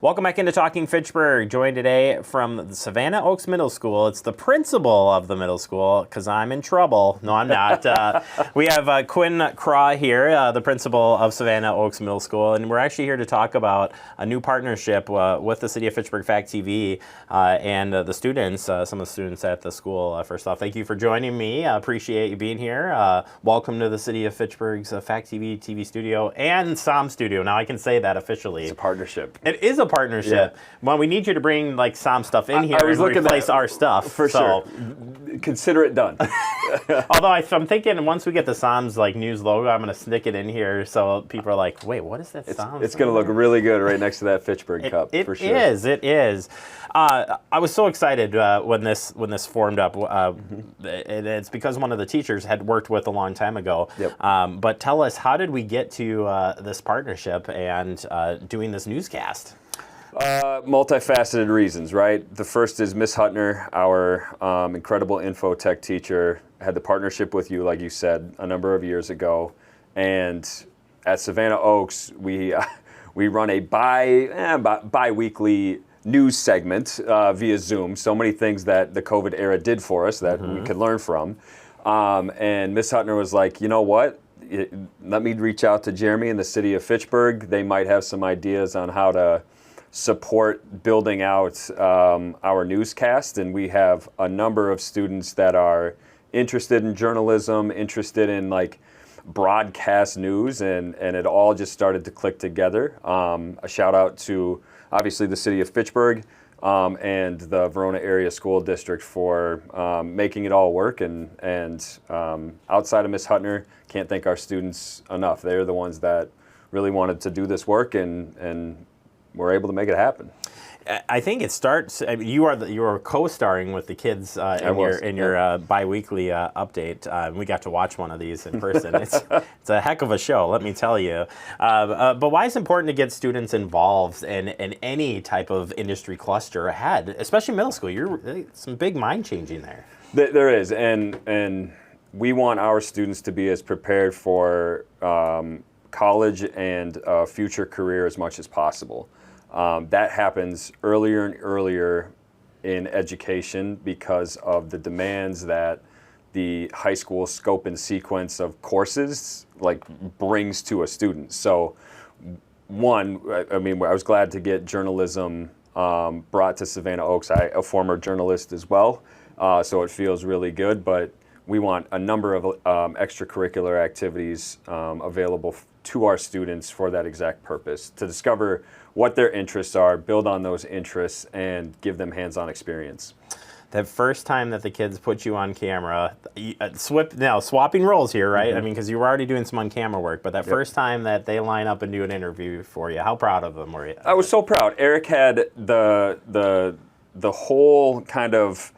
Welcome back into Talking Fitchburg. Joined today from the Savanna Oaks Middle School. It's the principal of the middle school, because I'm in trouble. No, I'm not. We have Quinn Craw here, the principal of Savanna Oaks Middle School, and we're actually here to talk about a new partnership with the City of Fitchburg Fact TV and the students, some of the students at the school. First off, thank you for joining me. I appreciate you being here. Welcome to the City of Fitchburg's Fact TV studio and SOMS studio. Now I can say that officially. It's a partnership. It is a partnership. Yeah. Well, we need you to bring like SOMS stuff in here and replace our stuff. For sure. Consider it done. Although I'm thinking once we get the SOMS like news logo, I'm going to stick it in here so people are like, wait, what is that SOMS? It's going to look really good right next to that Fitchburg Cup. For sure. It is. I was so excited when this formed up. It's because one of the teachers had worked with a long time ago. Yep. But tell us, how did we get to this partnership and doing this newscast? Multifaceted reasons, right? The first is Miss Hutner, our incredible info tech teacher, had the partnership with you, like you said, a number of years ago. And at Savanna Oaks, we run a bi-weekly news segment via Zoom. So many things that the COVID era did for us that we could learn from. And Miss Hutner was like, you know what? Let me reach out to Jeremy and the City of Fitchburg. They might have some ideas on how to support building out our newscast, and we have a number of students that are interested in journalism, interested in like broadcast news, and it all just started to click together. A shout out to obviously the City of Fitchburg and the Verona Area School District for making it all work, and outside of Miss Hutner, can't thank our students enough. They're the ones that really wanted to do this work, and we're able to make it happen. I think it starts. I mean, you are co-starring with the kids in your bi-weekly update. We got to watch one of these in person. It's a heck of a show, let me tell you. But why is it important to get students involved in any type of industry cluster ahead, especially middle school? You're some big mind changing there. There is, and we want our students to be as prepared for college and a future career as much as possible. That happens earlier and earlier in education because of the demands that the high school scope and sequence of courses like brings to a student. So one, I was glad to get journalism brought to Savanna Oaks. I'm a former journalist as well, so it feels really good, but we want a number of extracurricular activities available to our students for that exact purpose, to discover what their interests are, build on those interests, and give them hands-on experience. The first time that the kids put you on camera, swapping roles here, right? I mean, because you were already doing some on-camera work, but that first time that they line up and do an interview for you, how proud of them were you? I was so proud. Eric had the whole kind of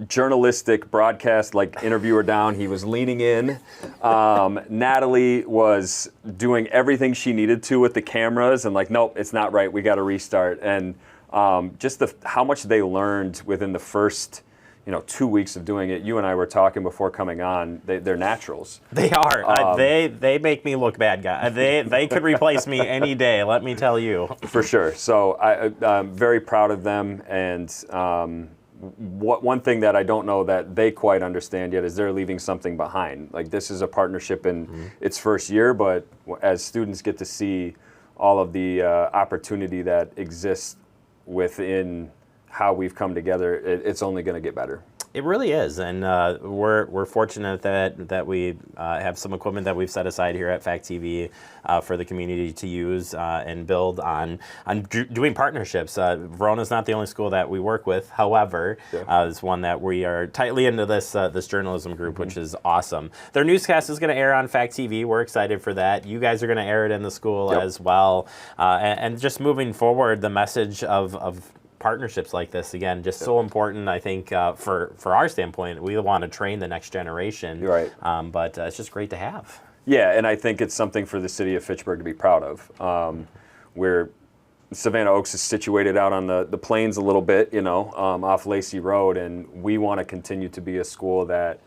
journalistic broadcast like interviewer down. He was leaning in. Natalie was doing everything she needed to with the cameras and like, nope, it's not right. We got to restart. And just how much they learned within the first 2 weeks of doing it. You and I were talking before coming on. They're naturals. They are. They make me look bad, guy. They could replace me any day. Let me tell you. For sure. So I'm very proud of them, and one thing that I don't know that they quite understand yet is they're leaving something behind. Like, this is a partnership in its first year, but as students get to see all of the opportunity that exists within how we've come together, it's only going to get better. It really is, and we're fortunate that we have some equipment that we've set aside here at Fact TV for the community to use and build on doing partnerships. Verona's not the only school that we work with. However, it's one that we are tightly into this journalism group, which is awesome. Their newscast is going to air on Fact TV. We're excited for that. You guys are going to air it in the school as well, and just moving forward, the message of partnerships like this, again, just so important, I think, for our standpoint. We want to train the next generation, right? But it's just great to have. Yeah, and I think it's something for the City of Fitchburg to be proud of. Where Savanna Oaks is situated out on the plains a little bit, off Lacey Road, and we want to continue to be a school that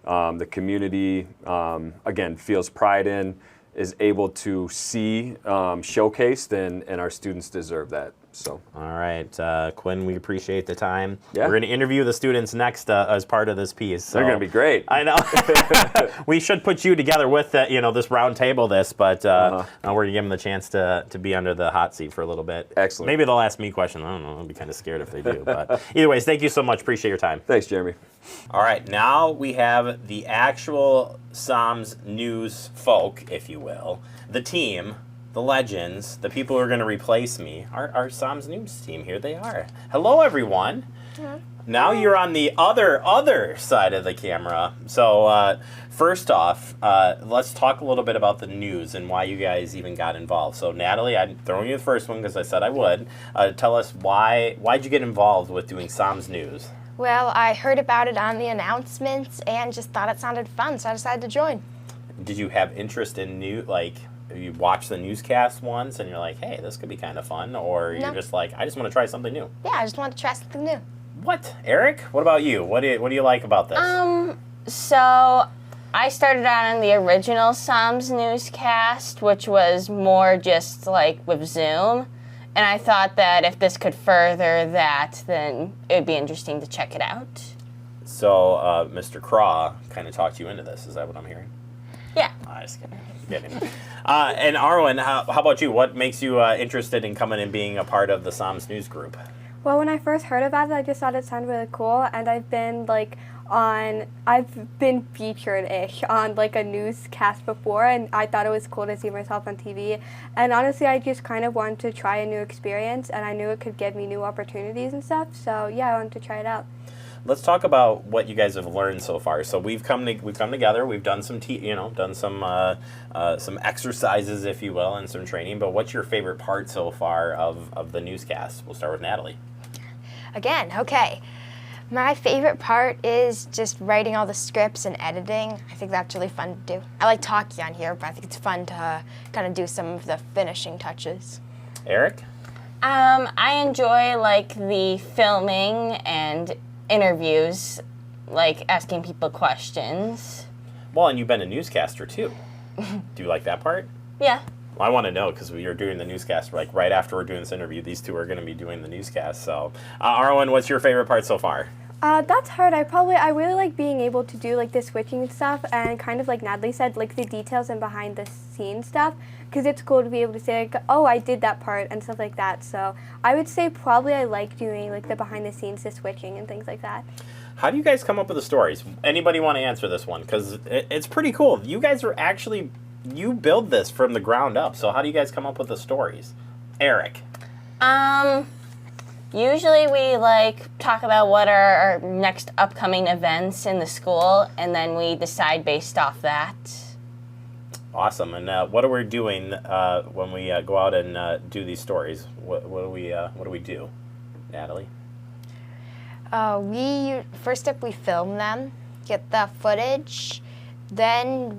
the community, again, feels pride in. is able to see showcased, and our students deserve that. So. All right, Quinn, we appreciate the time. Yeah. We're going to interview the students next as part of this piece. So. They're going to be great. I know. We should put you together with this round table but now we're going to give them the chance to be under the hot seat for a little bit. Excellent. Maybe they'll ask me questions. I don't know. I'll be kind of scared if they do. But either ways, thank you so much. Appreciate your time. Thanks, Jeremy. All right, now we have the actual SOMS news folk, if you will, the team, the legends, the people who are going to replace me, our SOMS news team. Here they are. Hello, everyone. Hello. Now you're on the other side of the camera. So first off, let's talk a little bit about the news and why you guys even got involved. So Natalie, I'm throwing you the first one because I said I would. Tell us why'd you get involved with doing SOMS news? Well, I heard about it on the announcements and just thought it sounded fun, so I decided to join. Did you have interest in you watched the newscast once and you're like, hey, this could be kind of fun, or you're just like, I just want to try something new? Yeah, I just wanted to try something new. What, Eric? What about you? What do you like about this? So I started out on the original SOMS newscast, which was more just like with Zoom. And I thought that if this could further that, then it would be interesting to check it out. So Mr. Craw kind of talked you into this. Is that what I'm hearing? Yeah. I just kidding. And Arwen, how about you? What makes you interested in coming and being a part of the SOMS news group? Well, when I first heard about it, I just thought it sounded really cool, and I've been featured-ish on a newscast before, and I thought it was cool to see myself on TV. And honestly, I just kind of wanted to try a new experience, and I knew it could give me new opportunities and stuff. So yeah, I wanted to try it out. Let's talk about what you guys have learned so far. So we've come together. We've done some some exercises, if you will, and some training. But what's your favorite part so far of the newscast? We'll start with Natalie. Again, okay. My favorite part is just writing all the scripts and editing. I think that's really fun to do. I like talking on here, but I think it's fun to kind of do some of the finishing touches. Eric? I enjoy the filming and interviews, asking people questions. Well, and you've been a newscaster too. Do you like that part? Yeah. Well, I want to know because we are doing the newscast right after we're doing this interview. These two are going to be doing the newscast. So, Arwen, what's your favorite part so far? That's hard. I really like being able to do the switching and stuff, and kind of like Natalie said, the details and behind the scenes stuff, because it's cool to be able to say oh, I did that part and stuff like that. So I would say probably I like doing the behind the scenes, the switching and things like that. How do you guys come up with the stories? Anybody want to answer this one? Because it's pretty cool. You guys are actually, you build this from the ground up. So how do you guys come up with the stories? Eric? Usually we talk about what are our next upcoming events in the school, and then we decide based off that. Awesome. And what are we doing when we go out and do these stories? What do we do, Natalie? First step, we film them, get the footage. Then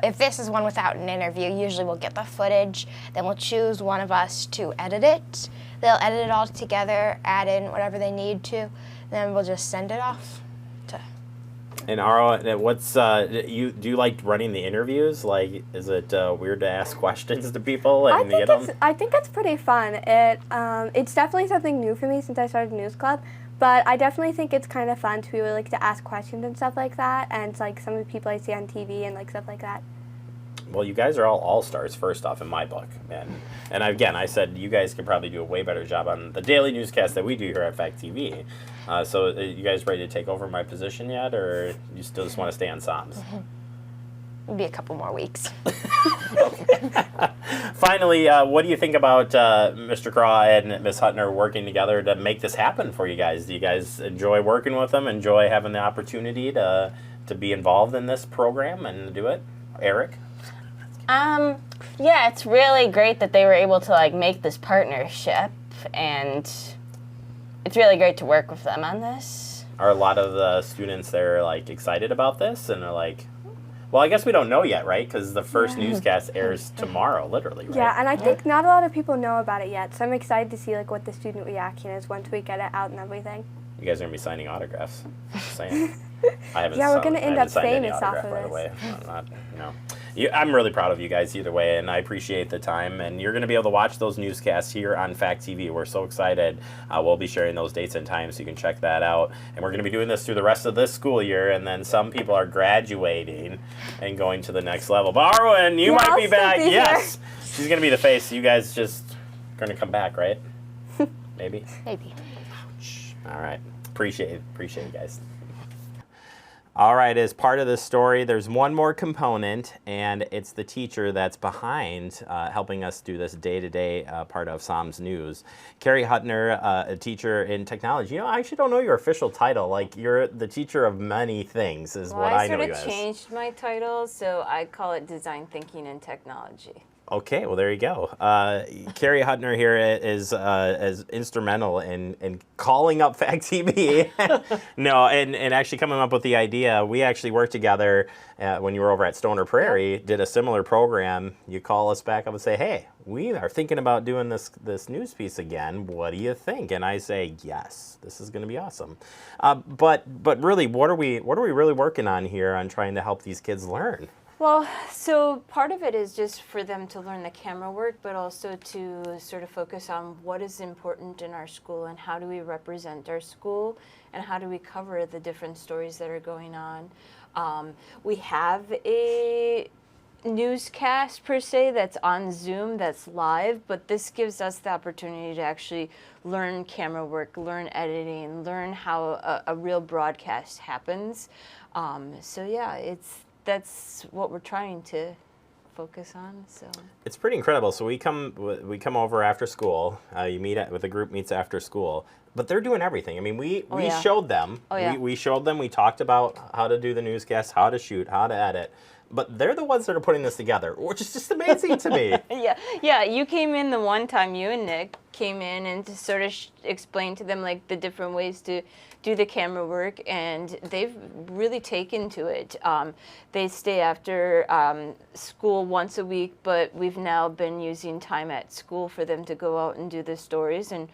if this is one without an interview, usually we'll get the footage. Then we'll choose one of us to edit it. They'll edit it all together, add in whatever they need to. Then we'll just send it off. And Ara, what's do you like running the interviews? Is it weird to ask questions to people and get them? I think it's pretty fun. It's definitely something new for me since I started News Club. But I definitely think it's kind of fun to be able to ask questions and stuff like that, and it's some of the people I see on TV and stuff like that. Well, you guys are all stars first off in my book, and again, I said you guys could probably do a way better job on the daily newscast that we do here at Fact TV. So, you guys ready to take over my position yet, or you still just want to stay on SOMS? Maybe a couple more weeks. Finally, what do you think about Mr. Craw and Ms. Hutner working together to make this happen for you guys? Do you guys enjoy working with them, enjoy having the opportunity to be involved in this program and do it? Eric? Yeah, it's really great that they were able to make this partnership, and it's really great to work with them on this. Are a lot of the students there excited about this and are well, I guess we don't know yet, right? Because the first newscast airs tomorrow, literally, right? Yeah, and I think not a lot of people know about it yet, so I'm excited to see what the student reaction is once we get it out and everything. You guys are gonna be signing autographs. Just saying. I haven't. Yeah, we're gonna end up signed any famous off autograph, of by the this. way. I'm not, I'm really proud of you guys either way, and I appreciate the time. And you're going to be able to watch those newscasts here on Fact TV. We're so excited. We'll be sharing those dates and times, so you can check that out. And we're going to be doing this through the rest of this school year, and then some people are graduating and going to the next level. Barwin, you might I'll be still back. be here. Yes, she's going to be the face. You guys just going to come back, right? Maybe. Maybe. All right. Appreciate you guys. All right, as part of this story, there's one more component, and it's the teacher that's behind helping us do this day-to-day part of SOMS News. Carrie Huttner, a teacher in technology. You know, I actually don't know your official title. Like, you're the teacher of many things is what I know you I as. sort of changed my title, so I call it Design Thinking and Technology. Okay, well, there you go. Carrie Huttner here is instrumental in calling up Fact TV. No, and actually coming up with the idea. We actually worked together when you were over at Stoner Prairie, did a similar program. You call us back up and say, hey, we are thinking about doing this news piece again. What do you think? And I say, yes, this is going to be awesome. But really, what are we really working on here on trying to help these kids learn? Well, so part of it is just for them to learn the camera work, but also to sort of focus on what is important in our school and how do we represent our school and how do we cover the different stories that are going on. We have a newscast per se that's on Zoom, that's live, but this gives us the opportunity to actually learn camera work, learn editing, learn how a real broadcast happens. So yeah, that's what we're trying to focus on. So it's pretty incredible. So we come over after school. You meet with the group meets after school, but they're doing everything. I mean, we yeah. showed them. Oh, yeah. We showed them. We talked about how to do the newscast, how to shoot, how to edit. But they're the ones that are putting this together, which is just amazing to me. Yeah. You came in the one time, you and Nick came in and to sort of explain to them like the different ways to do the camera work, and they've really taken to it. They stay after school once a week, but we've now been using time at school for them to go out and do the stories. And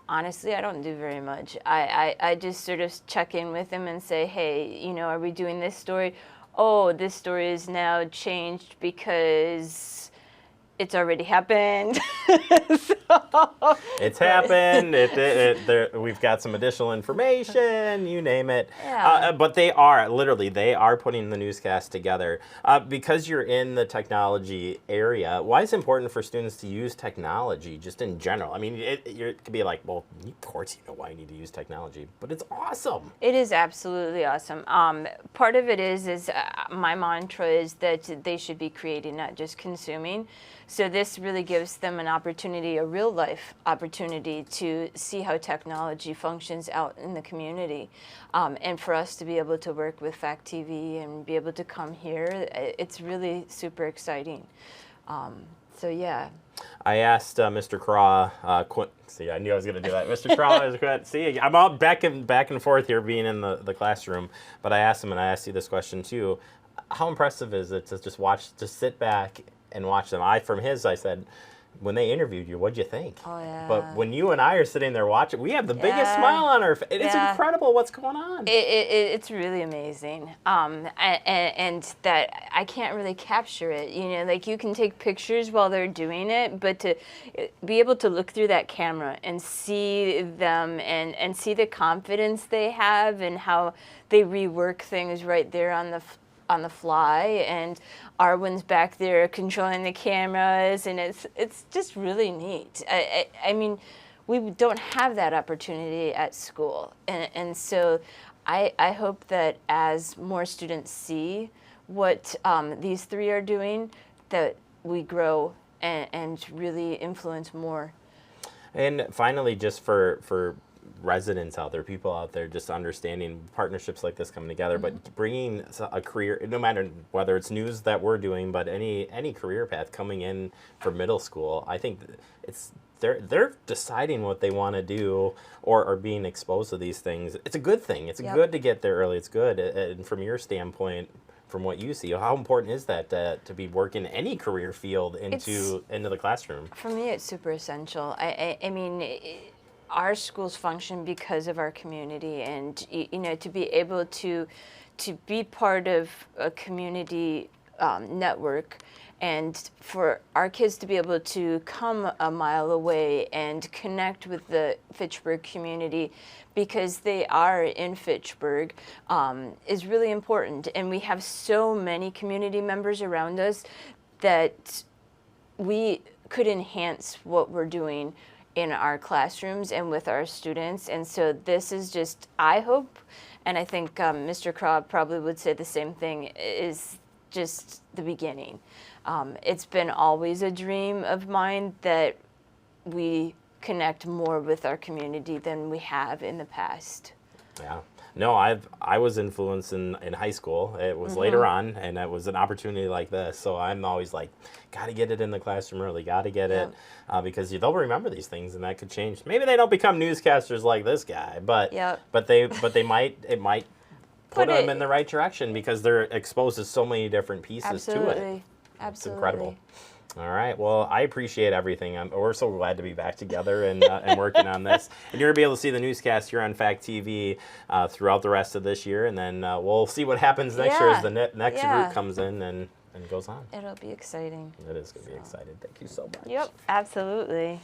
honestly, I don't do very much. I just sort of check in with them and say, hey, you know, are we doing this story? Oh, this story is now changed because it's already happened. It's happened. We've got some additional information. You name it. Yeah. But they are putting the newscast together. Because you're in the technology area, why is it important for students to use technology just in general? I mean, it could be like, well, of course you know why you need to use technology, but it's awesome. It is absolutely awesome. Part of it is my mantra is that they should be creating, not just consuming. So this really gives them an opportunity, a real life opportunity to see how technology functions out in the community. And for us to be able to work with Fact TV and be able to come here, it's really super exciting. So yeah. I asked Mr. Craw, see, I knew I was going to do that. Mr. Craw, see, I'm all back and forth here being in the classroom, but I asked him, and I asked you this question too, how impressive is it to just sit back and watch them? I said, when they interviewed you, what'd you think? Oh, yeah. But when you and I are sitting there watching, we have the biggest smile on our face. It's incredible what's going on. It's really amazing. And that I can't really capture it. You know, like you can take pictures while they're doing it, but to be able to look through that camera and see them and see the confidence they have and how they rework things right there on the fly, and Arwen's back there controlling the cameras, and it's just really neat. I mean, we don't have that opportunity at school, and so I hope that as more students see what these three are doing, that we grow and really influence more. And finally, just for residents out there, people out there, just understanding partnerships like this coming together, but bringing a career, no matter whether it's news that we're doing, but any career path coming in for middle school, I think they're deciding what they want to do or are being exposed to these things. It's a good thing. It's good to get there early. It's good. And from your standpoint, from what you see, how important is that to be working any career field into the classroom? For me, it's super essential. I mean, our schools function because of our community, and you know, to be able to be part of a community network, and for our kids to be able to come a mile away and connect with the Fitchburg community, because they are in Fitchburg, is really important. And we have so many community members around us that we could enhance what we're doing in our classrooms and with our students. And so this is just, I hope, and I think Mr. Craw probably would say the same thing, is just the beginning. It's been always a dream of mine that we connect more with our community than we have in the past. Yeah. No, I was influenced in high school. It was later on, and it was an opportunity like this. So I'm always like, got to get it in the classroom early, got to get it, because they'll remember these things, and that could change. Maybe they don't become newscasters like this guy, but they might, it might put them in the right direction, because they're exposed to so many different pieces to it. Absolutely. It's incredible. All right. Well, I appreciate everything. We're so glad to be back together and working on this. And you're going to be able to see the newscast here on Fact TV throughout the rest of this year. And then we'll see what happens next year as the next group comes in and goes on. It'll be exciting. It is going to be exciting. Thank you so much. Yep, absolutely.